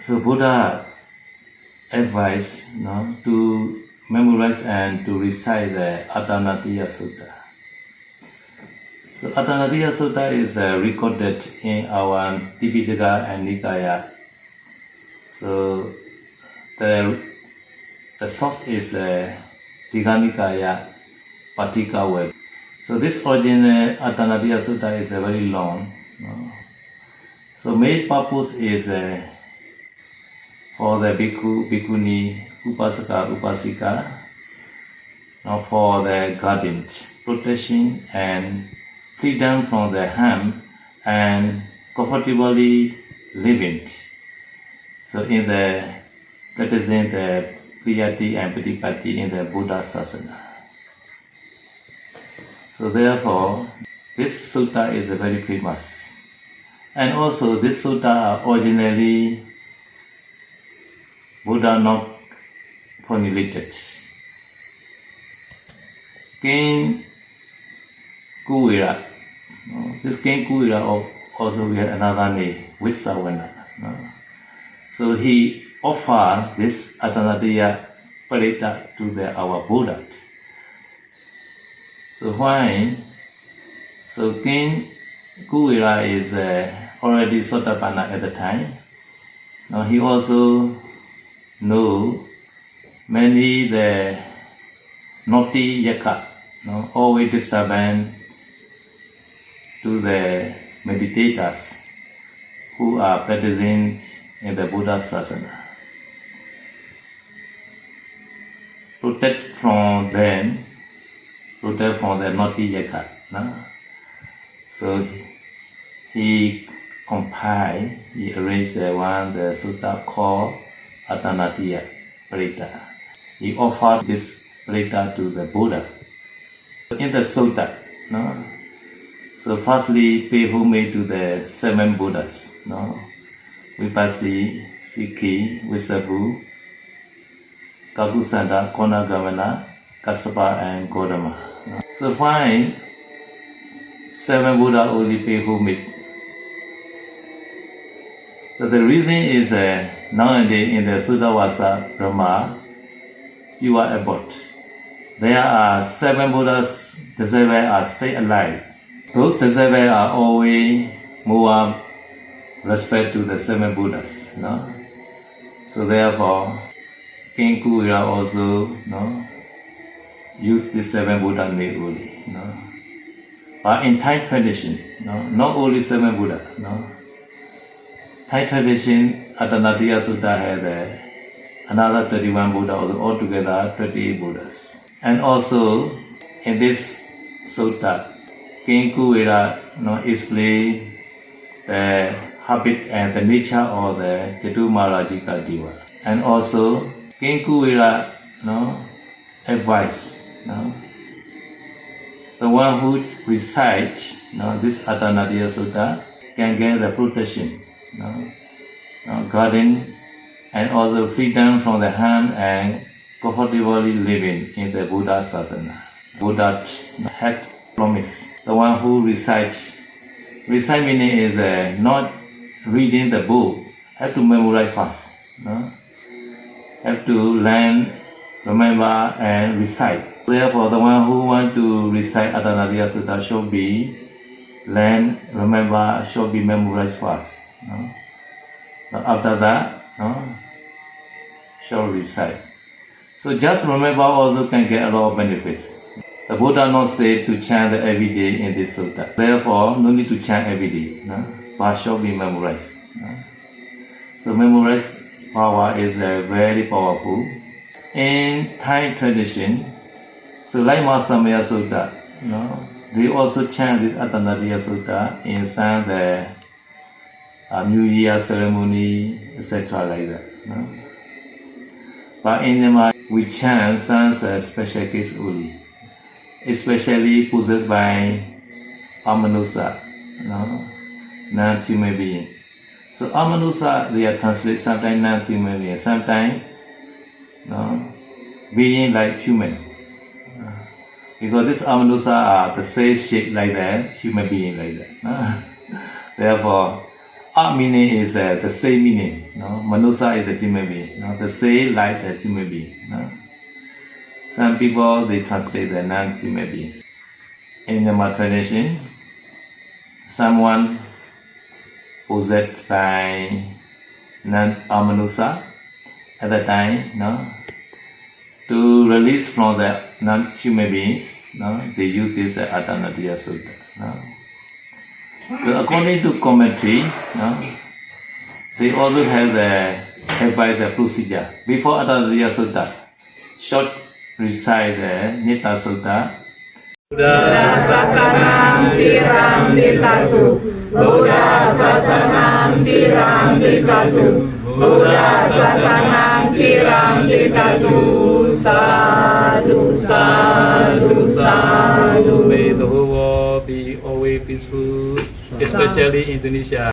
So Buddha advised to memorize and to recite the Attanatiya Sutta. So Attanatiya Sutta is recorded in our Tipitaka and Nikaya. So the source is Digha Nikaya Patika web. So this original Attanatiya Sutta is very long. So main purpose is for the bhikkhu, bhikkhuni, upasaka, upasika, for the guidance, protection and freedom from the harm and comfortably living. So in the practicing the priyati and pratipatti in the Buddha Sasana. So therefore, this sutta is very famous. And also this sutta originally Buddha not formulated. King Kuvira, this King Kuvira also had another name, Vissavana. So he offered this Attanatiya Parita to our Buddha. So why? So King Kuvira is already Sotapanna at the time. Now he also know many the naughty yaka, always disturbance to the meditators who are practicing in the Buddha Sasana. Protect from them, protect from the naughty yaka. So he compiled, he arranged the sutta called Attanatiya Parita. He offered this Parita to the Buddha. In the sutta, so firstly pay homage to the 7 Buddhas, Vipassi, Sikhi, Vissabhu, Kakusanda, Konagavana, Kassapa and Gotama. So why 7 Buddha only pay homage? So the reason is nowadays in the Suddhavasa Brahma, you are abode. There are 7 Buddhas, disciples are still alive. Those disciples are always more respect to the 7 Buddhas. So therefore, King Kuvira also use the 7 Buddha name only. But in Thai tradition, not only 7 Buddha. Thai tradition, Attanatiya Sutta had another 31 Buddha, altogether 38 Buddhas. And also, in this sutta, King Kuvira explained the habit and the nature of the Ketu Deva. And also, King Kuvira advised the one who recites this Attanatiya Sutta can get the protection, guarding and also freedom from the harm and comfortably living in the Buddha Sasana. Buddha had promised the one who recites. Recite meaning is not reading the book, have to memorize first. Have to learn, remember and recite. Therefore, the one who want to recite Attanatiya Sutta should be learn, remember, should be memorized first. After that, shall recite. So just remember also can get a lot of benefits. The Buddha not say to chant every day in this sutta. Therefore, no need to chant every day, but shall be memorized. So memorized power is very powerful. In Thai tradition, so like Mahasamaya Sutta, they also chant this Attanatiya Sutta in some the New Year ceremony, etc. like that. But in Myanmar, we chant some special case only, especially possessed by Amanusa, non-human being. So Amanusa, they are translated sometimes non-human being, sometimes being like human. Because this Amanusa are the same shape like that, human being like that. Therefore, meaning is the same meaning. Manusa is the human being. The same like the human being. Some people they translate the non-human beings. In the Myanmar tradition, someone possessed by non-Amanusa at the time, to release from the non-human beings, they use this Atanatiya Sutta. So according to commentary, they also have the procedure. Before Atanatiya Sutta, short recite the Nita Sutta. Buddha Sasanam Sirang Ditatu. Buddha Sasanam Sirang Ditatu. Buddha Sasanam Sirang Ditatu. Sadhu, sadhu, sadhu. May the whole world be always peaceful, especially Indonesia.